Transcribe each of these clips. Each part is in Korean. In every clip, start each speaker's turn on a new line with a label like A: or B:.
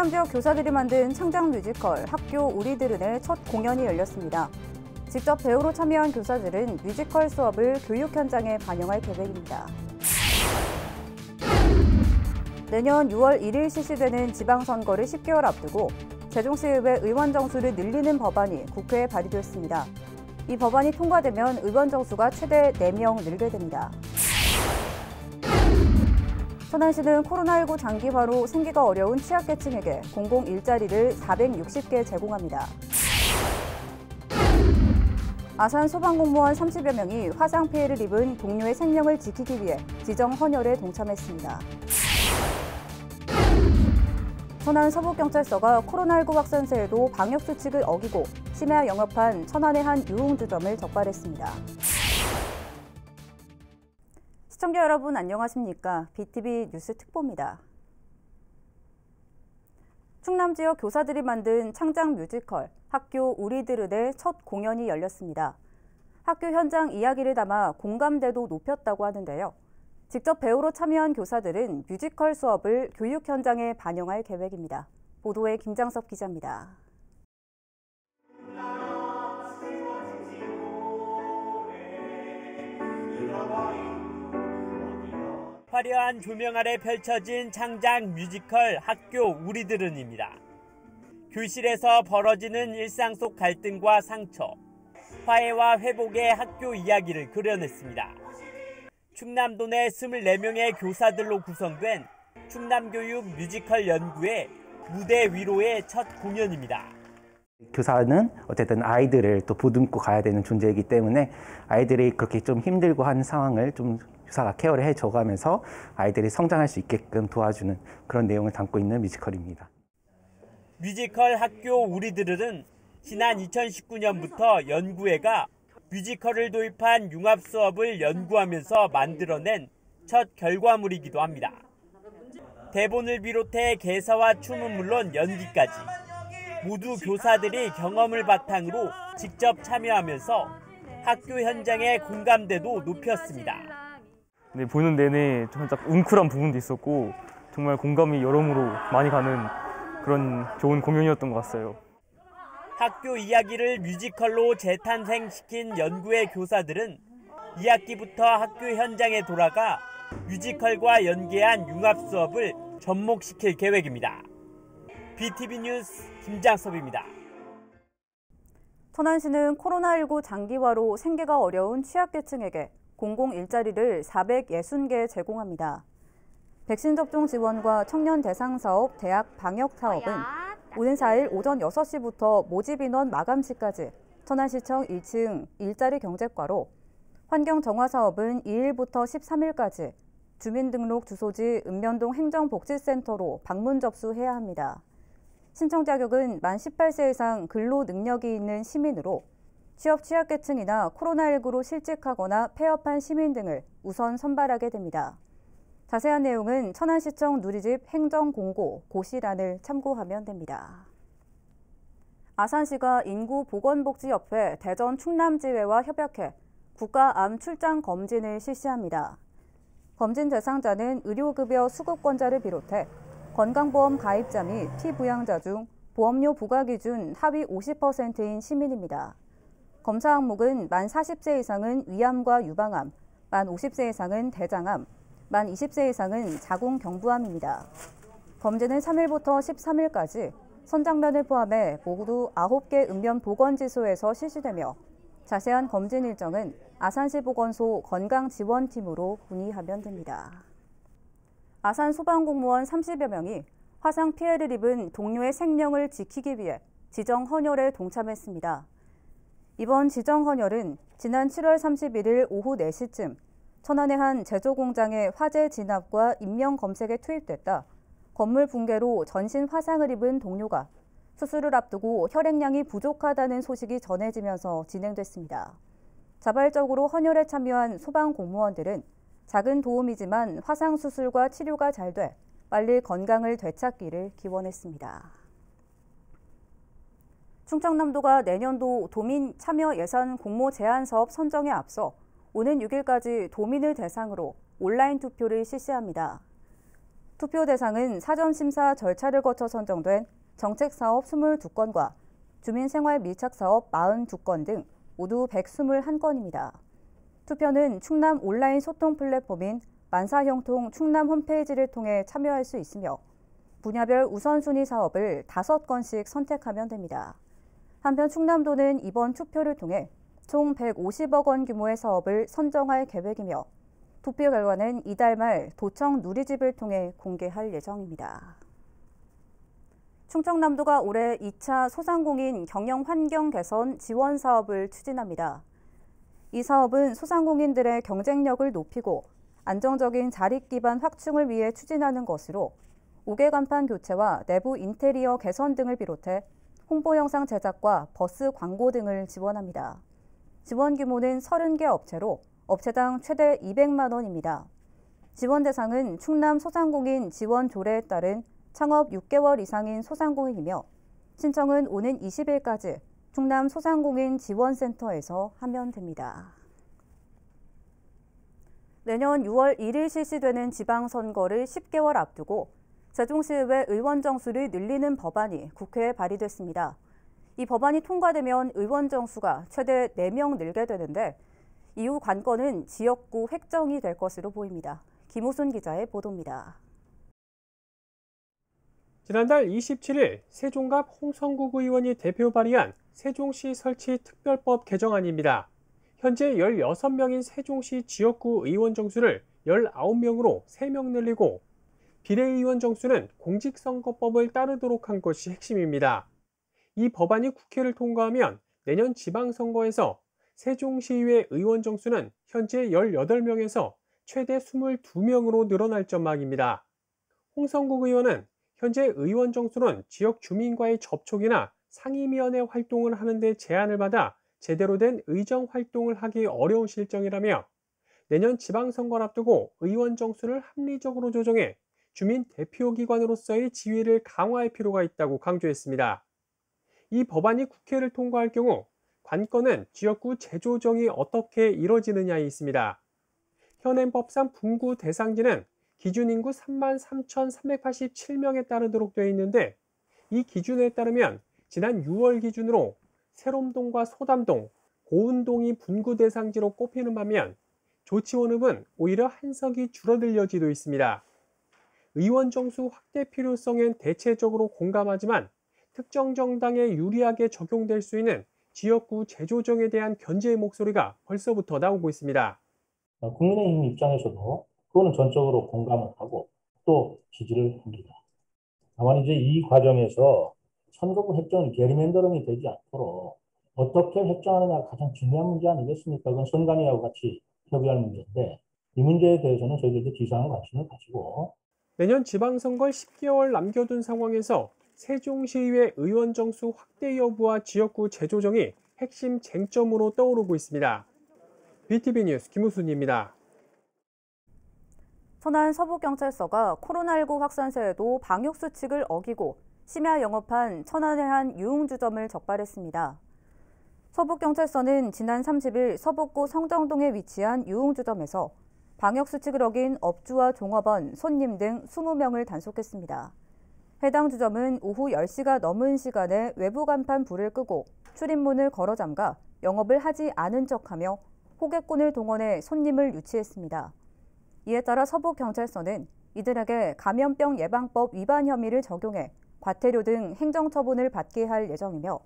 A: 충남 지역 교사들이 만든 창작 뮤지컬 학교 우리들은의 첫 공연이 열렸습니다. 직접 배우로 참여한 교사들은 뮤지컬 수업을 교육 현장에 반영할 계획입니다. 내년 6월 1일 실시되는 지방선거를 10개월 앞두고 세종시의회 의원 정수를 늘리는 법안이 국회에 발의됐습니다. 이 법안이 통과되면 의원 정수가 최대 4명 늘게 됩니다. 천안시는 코로나19 장기화로 생계가 어려운 취약계층에게 공공 일자리를 460개 제공합니다. 아산 소방공무원 30여 명이 화상 피해를 입은 동료의 생명을 지키기 위해 지정 헌혈에 동참했습니다. 천안 서북경찰서가 코로나19 확산세에도 방역수칙을 어기고 심야 영업한 천안의 한 유흥주점을 적발했습니다. 시청자 여러분 안녕하십니까? BTV 뉴스 특보입니다. 충남 지역 교사들이 만든 창작 뮤지컬 학교 우리들은의 첫 공연이 열렸습니다. 학교 현장 이야기를 담아 공감대도 높였다고 하는데요. 직접 배우로 참여한 교사들은 뮤지컬 수업을 교육 현장에 반영할 계획입니다. 보도에 김장섭 기자입니다.
B: 화려한 조명 아래 펼쳐진 창작 뮤지컬 학교 우리들은입니다. 교실에서 벌어지는 일상 속 갈등과 상처, 화해와 회복의 학교 이야기를 그려냈습니다. 충남도 내 24명의 교사들로 구성된 충남교육 뮤지컬 연구회 무대 위로의 첫 공연입니다.
C: 교사는 어쨌든 아이들을 또 보듬고 가야 되는 존재이기 때문에 아이들이 그렇게 좀 힘들고 하는 상황을 좀 교사가 케어를 해줘가면서 아이들이 성장할 수 있게끔 도와주는 그런 내용을 담고 있는 뮤지컬입니다.
B: 뮤지컬 학교 우리들은 지난 2019년부터 연구회가 뮤지컬을 도입한 융합 수업을 연구하면서 만들어낸 첫 결과물이기도 합니다. 대본을 비롯해 개사와 춤은 물론 연기까지 모두 교사들이 경험을 바탕으로 직접 참여하면서 학교 현장의 공감대도 높였습니다.
D: 네, 보는 내내 살짝 웅크란 부분도 있었고 정말 공감이 여러모로 많이 가는 그런 좋은 공연이었던 것 같아요.
B: 학교 이야기를 뮤지컬로 재탄생시킨 연구회 교사들은 2학기부터 학교 현장에 돌아가 뮤지컬과 연계한 융합 수업을 접목시킬 계획입니다. BTV 뉴스 김장섭입니다.
A: 천안시는 코로나19 장기화로 생계가 어려운 취약계층에게 공공 일자리를 460개 제공합니다. 백신 접종 지원과 청년 대상 사업, 대학 방역 사업은 오는 4일 오전 6시부터 모집 인원 마감시까지 천안시청 1층 일자리 경제과로, 환경 정화 사업은 2일부터 13일까지 주민등록 주소지 읍면동 행정복지센터로 방문 접수해야 합니다. 신청 자격은 만 18세 이상 근로 능력이 있는 시민으로 취업 취약계층이나 코로나19로 실직하거나 폐업한 시민 등을 우선 선발하게 됩니다. 자세한 내용은 천안시청 누리집 행정공고 고시란을 참고하면 됩니다. 아산시가 인구보건복지협회 대전 충남지회와 협약해 국가암 출장 검진을 실시합니다. 검진 대상자는 의료급여 수급권자를 비롯해 건강보험 가입자 및 피부양자 중 보험료 부과 기준 하위 50%인 시민입니다. 검사 항목은 만 40세 이상은 위암과 유방암, 만 50세 이상은 대장암, 만 20세 이상은 자궁경부암입니다. 검진은 3일부터 13일까지 선장면을 포함해 모두 9개 읍면 보건지소에서 실시되며 자세한 검진 일정은 아산시 보건소 건강지원팀으로 문의하면 됩니다. 아산 소방공무원 30여 명이 화상 피해를 입은 동료의 생명을 지키기 위해 지정 헌혈에 동참했습니다. 이번 지정 헌혈은 지난 7월 31일 오후 4시쯤 천안의 한 제조공장의 화재 진압과 인명 검색에 투입됐다 건물 붕괴로 전신 화상을 입은 동료가 수술을 앞두고 혈액량이 부족하다는 소식이 전해지면서 진행됐습니다. 자발적으로 헌혈에 참여한 소방 공무원들은 작은 도움이지만 화상 수술과 치료가 잘 돼 빨리 건강을 되찾기를 기원했습니다. 충청남도가 내년도 도민 참여 예산 공모 제안 사업 선정에 앞서 오는 6일까지 도민을 대상으로 온라인 투표를 실시합니다. 투표 대상은 사전심사 절차를 거쳐 선정된 정책사업 22건과 주민생활 밀착사업 42건 등 모두 121건입니다. 투표는 충남 온라인 소통 플랫폼인 만사형통 충남 홈페이지를 통해 참여할 수 있으며 분야별 우선순위 사업을 5건씩 선택하면 됩니다. 한편 충남도는 이번 투표를 통해 총 150억 원 규모의 사업을 선정할 계획이며 투표 결과는 이달 말 도청 누리집을 통해 공개할 예정입니다. 충청남도가 올해 2차 소상공인 경영 환경 개선 지원 사업을 추진합니다. 이 사업은 소상공인들의 경쟁력을 높이고 안정적인 자립 기반 확충을 위해 추진하는 것으로 5개 간판 교체와 내부 인테리어 개선 등을 비롯해 홍보 영상 제작과 버스 광고 등을 지원합니다. 지원 규모는 30개 업체로 업체당 최대 200만 원입니다. 지원 대상은 충남 소상공인 지원 조례에 따른 창업 6개월 이상인 소상공인이며 신청은 오는 20일까지 충남 소상공인 지원센터에서 하면 됩니다. 내년 6월 1일 실시되는 지방선거를 10개월 앞두고 세종시의회 의원 정수를 늘리는 법안이 국회에 발의됐습니다. 이 법안이 통과되면 의원 정수가 최대 4명 늘게 되는데 이후 관건은 지역구 획정이 될 것으로 보입니다. 김호순 기자의 보도입니다.
E: 지난달 27일 세종갑 홍성국 의원이 대표 발의한 세종시 설치 특별법 개정안입니다. 현재 16명인 세종시 지역구 의원 정수를 19명으로 3명 늘리고 비례의원 정수는 공직선거법을 따르도록 한 것이 핵심입니다. 이 법안이 국회를 통과하면 내년 지방선거에서 세종시의회 의원 정수는 현재 18명에서 최대 22명으로 늘어날 전망입니다. 홍성국 의원은 현재 의원 정수는 지역 주민과의 접촉이나 상임위원회 활동을 하는 데 제한을 받아 제대로 된 의정 활동을 하기 어려운 실정이라며 내년 지방선거를 앞두고 의원 정수를 합리적으로 조정해 주민 대표기관으로서의 지위를 강화할 필요가 있다고 강조했습니다. 이 법안이 국회를 통과할 경우 관건은 지역구 재조정이 어떻게 이뤄지느냐에 있습니다. 현행법상 분구 대상지는 기준 인구 33,387명에 따르도록 되어 있는데 이 기준에 따르면 지난 6월 기준으로 새롬동과 소담동, 고운동이 분구 대상지로 꼽히는 반면 조치원읍은 오히려 한석이 줄어들 여지도 있습니다. 의원 정수 확대 필요성엔 대체적으로 공감하지만 특정 정당에 유리하게 적용될 수 있는 지역구 재조정에 대한 견제의 목소리가 벌써부터 나오고 있습니다.
F: 국민의힘 입장에서도 그거는 전적으로 공감을 하고 또 지지를 합니다. 다만 이제 이 과정에서 선거구 획정이 게리맨더링이 되지 않도록 어떻게 획정하느냐가 가장 중요한 문제 아니겠습니까? 그건 선관위하고 같이 협의할 문제인데 이 문제에 대해서는 저희들도 지상한 관심을 가지고
E: 내년 지방선거에 10개월 남겨둔 상황에서 세종시의회 의원 정수 확대 여부와 지역구 재조정이 핵심 쟁점으로 떠오르고 있습니다. BTV 뉴스 김우순입니다.
A: 천안 서부경찰서가 코로나19 확산세에도 방역수칙을 어기고 심야 영업한 천안의 한 유흥주점을 적발했습니다. 서부경찰서는 지난 30일 서북구 성정동에 위치한 유흥주점에서 방역수칙을 어긴 업주와 종업원, 손님 등 20명을 단속했습니다. 해당 주점은 오후 10시가 넘은 시간에 외부 간판 불을 끄고 출입문을 걸어 잠가 영업을 하지 않은 척하며 호객꾼을 동원해 손님을 유치했습니다. 이에 따라 서부경찰서는 이들에게 감염병 예방법 위반 혐의를 적용해 과태료 등 행정처분을 받게 할 예정이며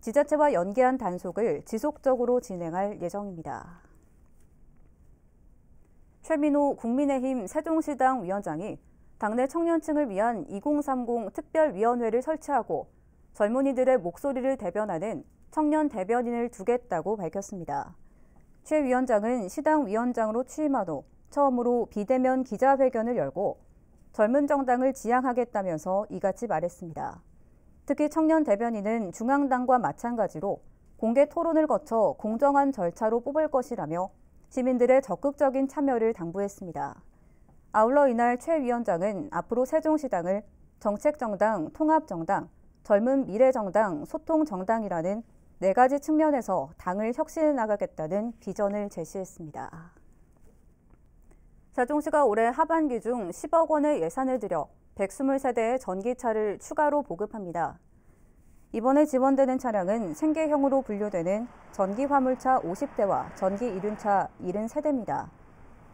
A: 지자체와 연계한 단속을 지속적으로 진행할 예정입니다. 최민호 국민의힘 세종시당 위원장이 당내 청년층을 위한 2030 특별위원회를 설치하고 젊은이들의 목소리를 대변하는 청년 대변인을 두겠다고 밝혔습니다. 최 위원장은 시당 위원장으로 취임한 후 처음으로 비대면 기자회견을 열고 젊은 정당을 지향하겠다면서 이같이 말했습니다. 특히 청년 대변인은 중앙당과 마찬가지로 공개 토론을 거쳐 공정한 절차로 뽑을 것이라며 시민들의 적극적인 참여를 당부했습니다. 아울러 이날 최 위원장은 앞으로 세종시당을 정책정당, 통합정당, 젊은 미래정당, 소통정당이라는 4가지 측면에서 당을 혁신해 나가겠다는 비전을 제시했습니다. 세종시가 올해 하반기 중 10억 원의 예산을 들여 123대의 전기차를 추가로 보급합니다. 이번에 지원되는 차량은 생계형으로 분류되는 전기화물차 50대와 전기 이륜차 73대입니다.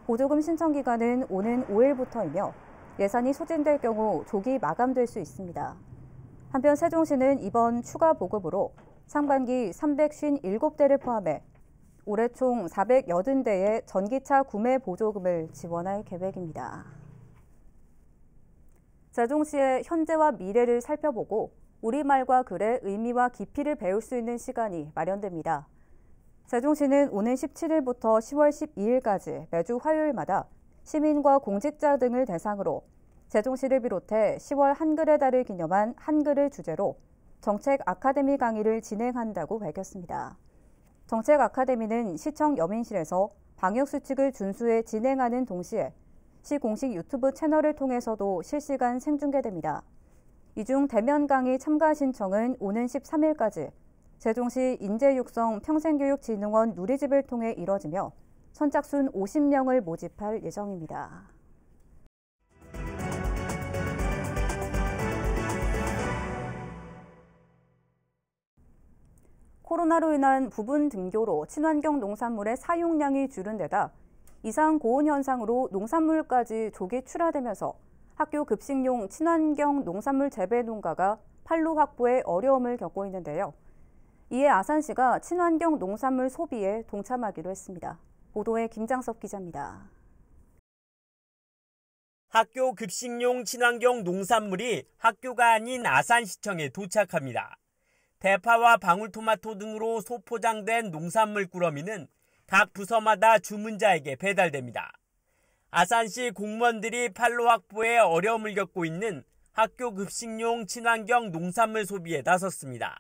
A: 보조금 신청 기간은 오는 5일부터이며 예산이 소진될 경우 조기 마감될 수 있습니다. 한편 세종시는 이번 추가 보급으로 상반기 357대를 포함해 올해 총 480대의 전기차 구매 보조금을 지원할 계획입니다. 세종시의 현재와 미래를 살펴보고 우리말과 글의 의미와 깊이를 배울 수 있는 시간이 마련됩니다. 세종시는 오는 17일부터 10월 12일까지 매주 화요일마다 시민과 공직자 등을 대상으로 세종시를 비롯해 10월 한글의 달을 기념한 한글을 주제로 정책 아카데미 강의를 진행한다고 밝혔습니다. 정책 아카데미는 시청 여민실에서 방역수칙을 준수해 진행하는 동시에 시 공식 유튜브 채널을 통해서도 실시간 생중계됩니다. 이 중 대면 강의 참가 신청은 오는 13일까지 세종시 인재육성 평생교육진흥원 누리집을 통해 이뤄지며 선착순 50명을 모집할 예정입니다. 코로나로 인한 부분 등교로 친환경 농산물의 사용량이 줄은 데다 이상 고온 현상으로 농산물까지 조기 출하되면서 학교 급식용 친환경 농산물 재배 농가가 판로 확보에 어려움을 겪고 있는데요. 이에 아산시가 친환경 농산물 소비에 동참하기로 했습니다. 보도에 김장섭 기자입니다.
B: 학교 급식용 친환경 농산물이 학교가 아닌 아산시청에 도착합니다. 대파와 방울토마토 등으로 소포장된 농산물 꾸러미는 각 부서마다 주문자에게 배달됩니다. 아산시 공무원들이 판로 확보에 어려움을 겪고 있는 학교 급식용 친환경 농산물 소비에 나섰습니다.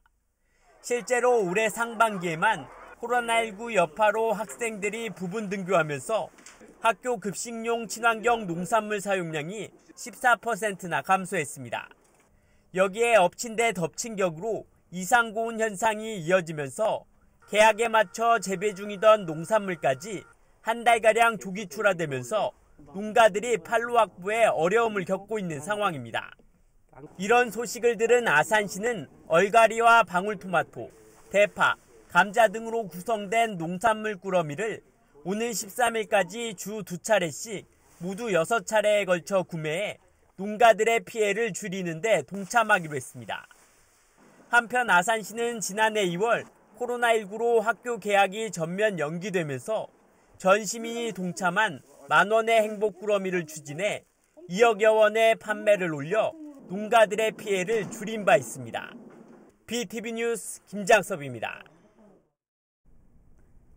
B: 실제로 올해 상반기에만 코로나19 여파로 학생들이 부분 등교하면서 학교 급식용 친환경 농산물 사용량이 14%나 감소했습니다. 여기에 엎친 데 덮친 격으로 이상고온 현상이 이어지면서 계약에 맞춰 재배 중이던 농산물까지 한 달가량 조기 출하되면서 농가들이 판로 확보에 어려움을 겪고 있는 상황입니다. 이런 소식을 들은 아산시는 얼갈이와 방울토마토, 대파, 감자 등으로 구성된 농산물 꾸러미를 오는 13일까지 주 2차례씩 모두 6차례에 걸쳐 구매해 농가들의 피해를 줄이는 데 동참하기로 했습니다. 한편 아산시는 지난해 2월 코로나19로 학교 개학이 전면 연기되면서 전 시민이 동참한 만원의 행복 꾸러미를 추진해 2억여 원의 판매를 올려 농가들의 피해를 줄인 바 있습니다. BTV 뉴스 김장섭입니다.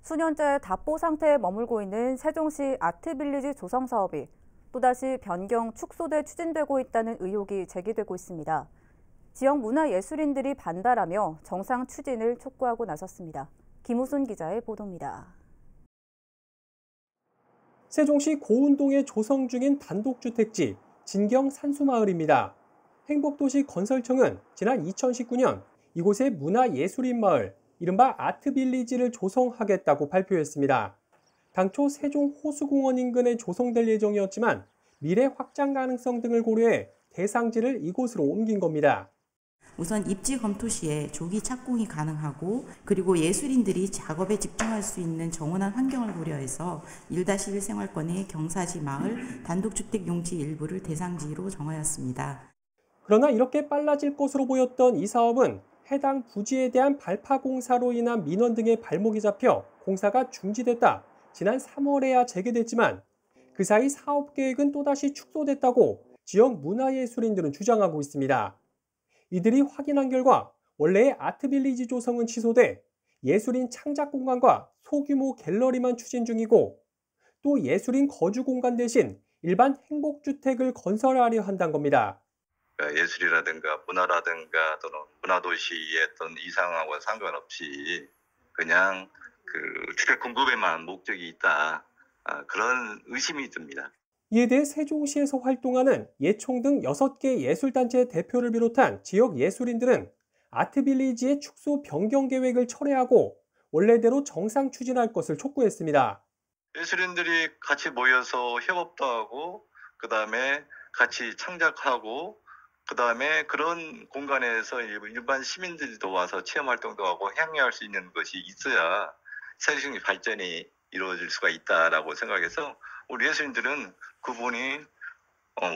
A: 수년째 답보 상태에 머물고 있는 세종시 아트빌리지 조성 사업이 또다시 변경 축소돼 추진되고 있다는 의혹이 제기되고 있습니다. 지역 문화예술인들이 반발하며 정상 추진을 촉구하고 나섰습니다. 김우순 기자의 보도입니다.
E: 세종시 고운동에 조성 중인 단독주택지 진경 산수마을입니다. 행복도시 건설청은 지난 2019년 이곳에 문화예술인 마을, 이른바 아트빌리지를 조성하겠다고 발표했습니다. 당초 세종 호수공원 인근에 조성될 예정이었지만 미래 확장 가능성 등을 고려해 대상지를 이곳으로 옮긴 겁니다.
G: 우선 입지 검토 시에 조기 착공이 가능하고 그리고 예술인들이 작업에 집중할 수 있는 정원한 환경을 고려해서 1-1 생활권의 경사지 마을 단독주택 용지 일부를 대상지로 정하였습니다.
E: 그러나 이렇게 빨라질 것으로 보였던 이 사업은 해당 부지에 대한 발파 공사로 인한 민원 등의 발목이 잡혀 공사가 중지됐다 지난 3월에야 재개됐지만 그 사이 사업 계획은 또다시 축소됐다고 지역 문화예술인들은 주장하고 있습니다. 이들이 확인한 결과 원래의 아트빌리지 조성은 취소돼 예술인 창작 공간과 소규모 갤러리만 추진 중이고 또 예술인 거주 공간 대신 일반 행복주택을 건설하려 한다는 겁니다.
H: 예술이라든가 문화라든가 또는 문화도시의 어떤 이상하고 상관없이 그냥 주택 공급에만 목적이 있다. 그런 의심이 듭니다.
E: 이에 대해 세종시에서 활동하는 예총 등 6개 예술단체 대표를 비롯한 지역 예술인들은 아트빌리지의 축소 변경 계획을 철회하고 원래대로 정상 추진할 것을 촉구했습니다.
H: 예술인들이 같이 모여서 협업도 하고 그다음에 같이 창작하고 그다음에 그런 공간에서 일반 시민들도 와서 체험 활동도 하고 향유할 수 있는 것이 있어야 세계적인 발전이 이루어질 수가 있다라고 생각해서 우리 예술인들은 그 부분이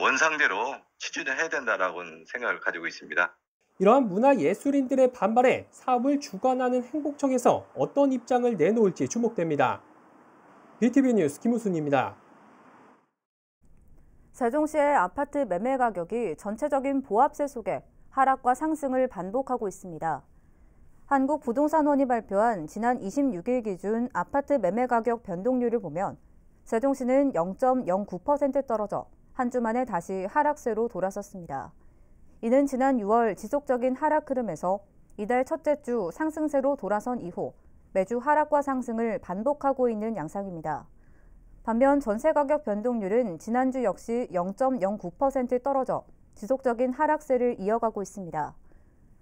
H: 원상대로 추진을 해야 된다라고 생각을 가지고 있습니다.
E: 이러한 문화예술인들의 반발에 사업을 주관하는 행복청에서 어떤 입장을 내놓을지 주목됩니다. BTV 뉴스 김우순입니다.
A: 세종시의 아파트 매매 가격이 전체적인 보합세 속에 하락과 상승을 반복하고 있습니다. 한국부동산원이 발표한 지난 26일 기준 아파트 매매 가격 변동률을 보면 세종시는 0.09% 떨어져 한 주 만에 다시 하락세로 돌아섰습니다. 이는 지난 6월 지속적인 하락 흐름에서 이달 첫째 주 상승세로 돌아선 이후 매주 하락과 상승을 반복하고 있는 양상입니다. 반면 전세 가격 변동률은 지난주 역시 0.09% 떨어져 지속적인 하락세를 이어가고 있습니다.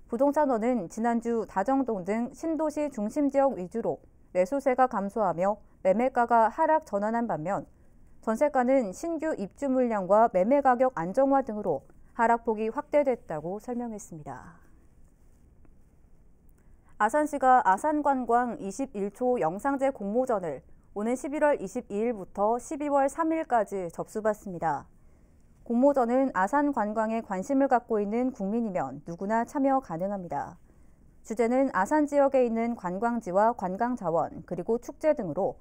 A: 부동산원은 지난주 다정동 등 신도시 중심 지역 위주로 매수세가 감소하며 매매가가 하락 전환한 반면 전세가는 신규 입주 물량과 매매 가격 안정화 등으로 하락폭이 확대됐다고 설명했습니다. 아산시가 아산관광 21초 영상제 공모전을 오는 11월 22일부터 12월 3일까지 접수받습니다. 공모전은 아산 관광에 관심을 갖고 있는 국민이면 누구나 참여 가능합니다. 주제는 아산 지역에 있는 관광지와 관광자원 그리고 축제 등으로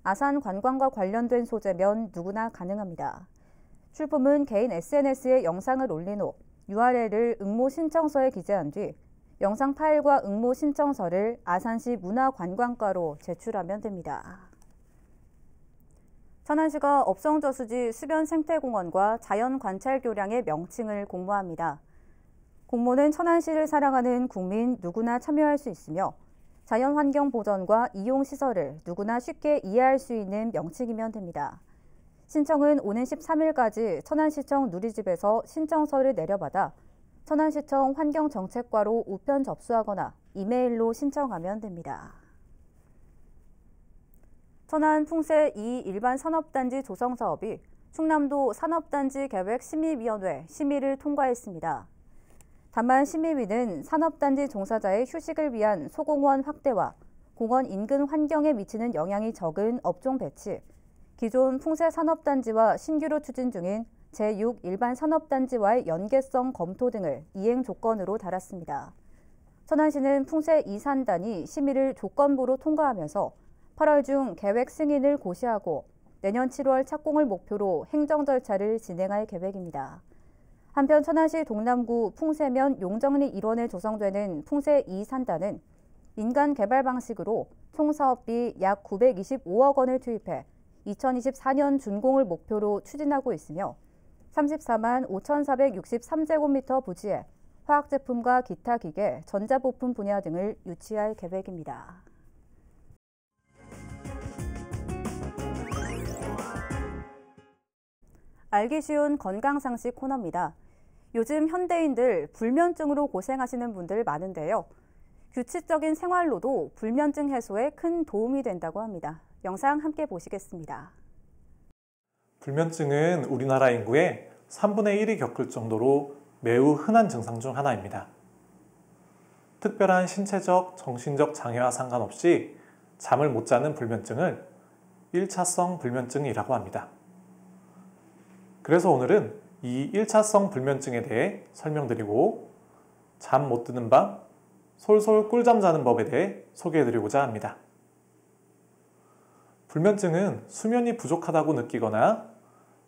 A: 아산 관광과 관련된 소재면 누구나 가능합니다. 출품은 개인 SNS에 영상을 올린 후 URL을 응모 신청서에 기재한 뒤 영상 파일과 응모 신청서를 아산시 문화관광과로 제출하면 됩니다. 천안시가 업성저수지 수변생태공원과 자연관찰교량의 명칭을 공모합니다. 공모는 천안시를 사랑하는 국민 누구나 참여할 수 있으며 자연환경 보전과 이용시설을 누구나 쉽게 이해할 수 있는 명칭이면 됩니다. 신청은 오는 13일까지 천안시청 누리집에서 신청서를 내려받아 천안시청 환경정책과로 우편 접수하거나 이메일로 신청하면 됩니다. 천안 풍세 2 일반 산업단지 조성 사업이 충남도 산업단지 계획 심의위원회 심의를 통과했습니다. 다만 심의위는 산업단지 종사자의 휴식을 위한 소공원 확대와 공원 인근 환경에 미치는 영향이 적은 업종 배치, 기존 풍세 산업단지와 신규로 추진 중인 제6 일반 산업단지와의 연계성 검토 등을 이행 조건으로 달았습니다. 천안시는 풍세 2산단이 심의를 조건부로 통과하면서 8월 중 계획 승인을 고시하고 내년 7월 착공을 목표로 행정 절차를 진행할 계획입니다. 한편 천안시 동남구 풍세면 용정리 일원에 조성되는 풍세 2산단은 민간 개발 방식으로 총 사업비 약 925억 원을 투입해 2024년 준공을 목표로 추진하고 있으며 34만 5,463제곱미터 부지에 화학제품과 기타 기계, 전자부품 분야 등을 유치할 계획입니다. 알기 쉬운 건강상식 코너입니다. 요즘 현대인들 불면증으로 고생하시는 분들 많은데요. 규칙적인 생활로도 불면증 해소에 큰 도움이 된다고 합니다. 영상 함께 보시겠습니다.
I: 불면증은 우리나라 인구의 3분의 1이 겪을 정도로 매우 흔한 증상 중 하나입니다. 특별한 신체적, 정신적 장애와 상관없이 잠을 못 자는 불면증을 1차성 불면증이라고 합니다. 그래서 오늘은 이 1차성 불면증에 대해 설명드리고 잠 못 드는 밤, 솔솔 꿀잠 자는 법에 대해 소개해드리고자 합니다. 불면증은 수면이 부족하다고 느끼거나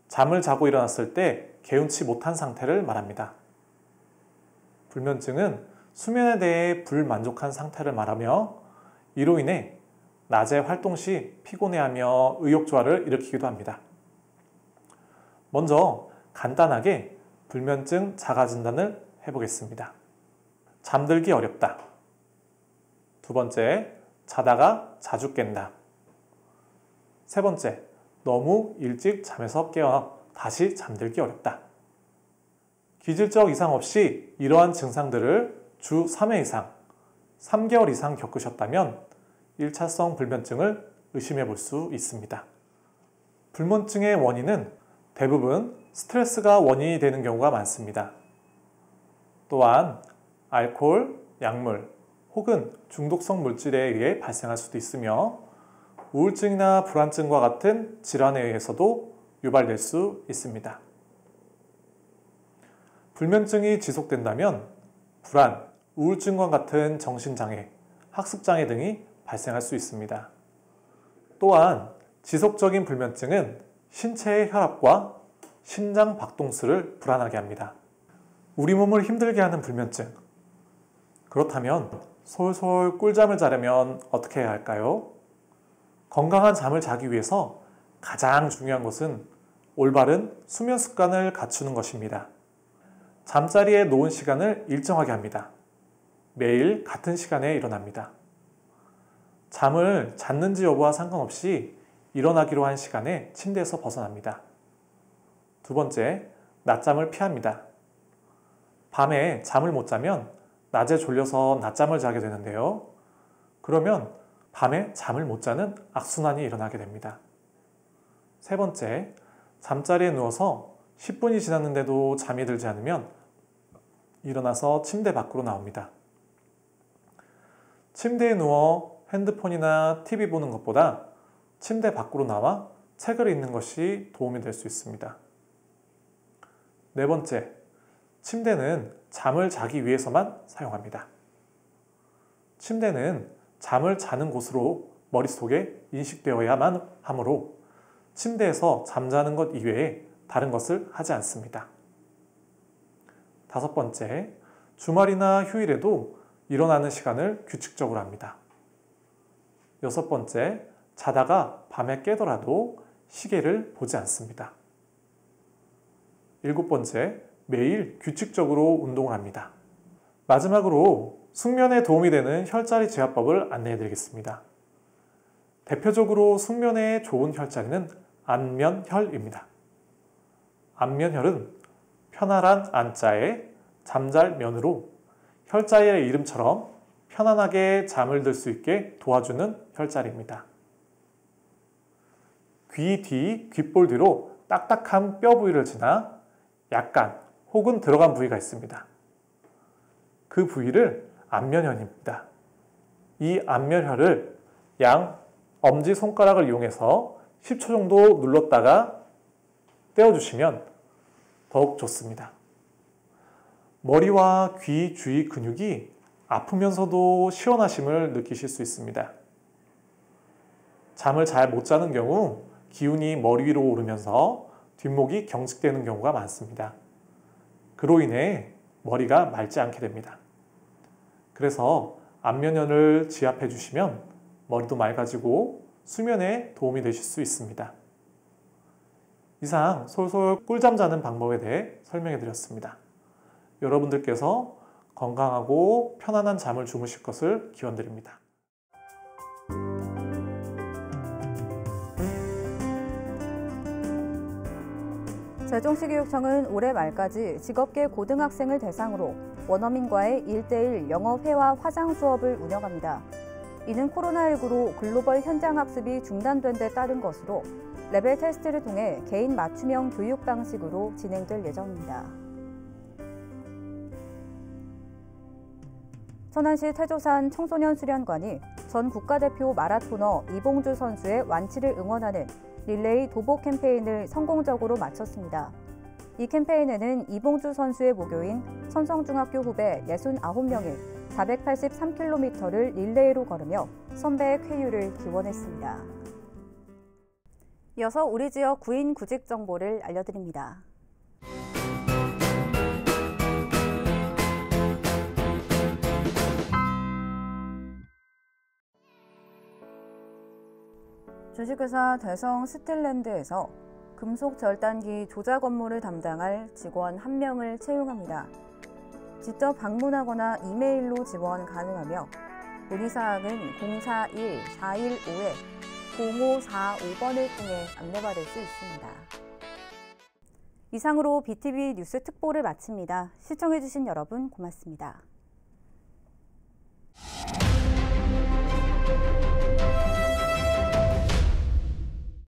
I: 잠을 자고 일어났을 때 개운치 못한 상태를 말합니다. 불면증은 수면에 대해 불만족한 상태를 말하며 이로 인해 낮에 활동 시 피곤해하며 의욕조화를 일으키기도 합니다. 먼저 간단하게 불면증 자가 진단을 해보겠습니다. 잠들기 어렵다. 두 번째, 자다가 자주 깬다. 세 번째, 너무 일찍 잠에서 깨어 다시 잠들기 어렵다. 기질적 이상 없이 이러한 증상들을 주 3회 이상, 3개월 이상 겪으셨다면 1차성 불면증을 의심해 볼 수 있습니다. 불면증의 원인은 대부분 스트레스가 원인이 되는 경우가 많습니다. 또한 알코올, 약물 혹은 중독성 물질에 의해 발생할 수도 있으며 우울증이나 불안증과 같은 질환에 의해서도 유발될 수 있습니다. 불면증이 지속된다면 불안, 우울증과 같은 정신장애, 학습장애 등이 발생할 수 있습니다. 또한 지속적인 불면증은 신체의 혈압과 심장 박동수를 불안하게 합니다. 우리 몸을 힘들게 하는 불면증. 그렇다면 솔솔 꿀잠을 자려면 어떻게 해야 할까요? 건강한 잠을 자기 위해서 가장 중요한 것은 올바른 수면 습관을 갖추는 것입니다. 잠자리에 놓은 시간을 일정하게 합니다. 매일 같은 시간에 일어납니다. 잠을 잤는지 여부와 상관없이 일어나기로 한 시간에 침대에서 벗어납니다. 두 번째, 낮잠을 피합니다. 밤에 잠을 못 자면 낮에 졸려서 낮잠을 자게 되는데요. 그러면 밤에 잠을 못 자는 악순환이 일어나게 됩니다. 세 번째, 잠자리에 누워서 10분이 지났는데도 잠이 들지 않으면 일어나서 침대 밖으로 나옵니다. 침대에 누워 핸드폰이나 TV 보는 것보다 침대 밖으로 나와 책을 읽는 것이 도움이 될 수 있습니다. 네 번째, 침대는 잠을 자기 위해서만 사용합니다. 침대는 잠을 자는 곳으로 머릿속에 인식되어야만 하므로 침대에서 잠자는 것 이외에 다른 것을 하지 않습니다. 다섯 번째, 주말이나 휴일에도 일어나는 시간을 규칙적으로 합니다. 여섯 번째, 자다가 밤에 깨더라도 시계를 보지 않습니다. 일곱 번째, 매일 규칙적으로 운동을 합니다. 마지막으로 숙면에 도움이 되는 혈자리 제압법을 안내해 드리겠습니다. 대표적으로 숙면에 좋은 혈자리는 안면혈입니다. 안면혈은 편안한 안자에 잠잘 면으로 혈자리의 이름처럼 편안하게 잠을 들 수 있게 도와주는 혈자리입니다. 귀 뒤, 귓볼 뒤로 딱딱한 뼈 부위를 지나 약간 혹은 들어간 부위가 있습니다. 그 부위를 안면혈입니다. 이 안면혈을 양 엄지손가락을 이용해서 10초 정도 눌렀다가 떼어주시면 더욱 좋습니다. 머리와 귀 주위 근육이 아프면서도 시원하심을 느끼실 수 있습니다. 잠을 잘 못 자는 경우 기운이 머리 위로 오르면서 뒷목이 경직되는 경우가 많습니다. 그로 인해 머리가 맑지 않게 됩니다. 그래서 안면혈을 지압해 주시면 머리도 맑아지고 수면에 도움이 되실 수 있습니다. 이상 솔솔 꿀잠 자는 방법에 대해 설명해 드렸습니다. 여러분들께서 건강하고 편안한 잠을 주무실 것을 기원드립니다.
A: 세종시교육청은 올해 말까지 직업계 고등학생을 대상으로 원어민과의 1:1 영어 회화 화상 수업을 운영합니다. 이는 코로나19로 글로벌 현장 학습이 중단된 데 따른 것으로 레벨 테스트를 통해 개인 맞춤형 교육 방식으로 진행될 예정입니다. 천안시 태조산 청소년 수련관이 전 국가대표 마라토너 이봉주 선수의 완치를 응원하는 릴레이 도보 캠페인을 성공적으로 마쳤습니다. 이 캠페인에는 이봉주 선수의 모교인 천성중학교 후배 69명이 483km를 릴레이로 걸으며 선배의 쾌유를 기원했습니다. 이어서 우리 지역 구인 구직 정보를 알려드립니다. 주식회사 대성 스틸랜드에서 금속 절단기 조작 업무를 담당할 직원 1명을 채용합니다. 직접 방문하거나 이메일로 지원 가능하며 문의사항은 041-415-0545번을 통해 안내받을 수 있습니다. 이상으로 BTV 뉴스 특보를 마칩니다. 시청해주신 여러분 고맙습니다.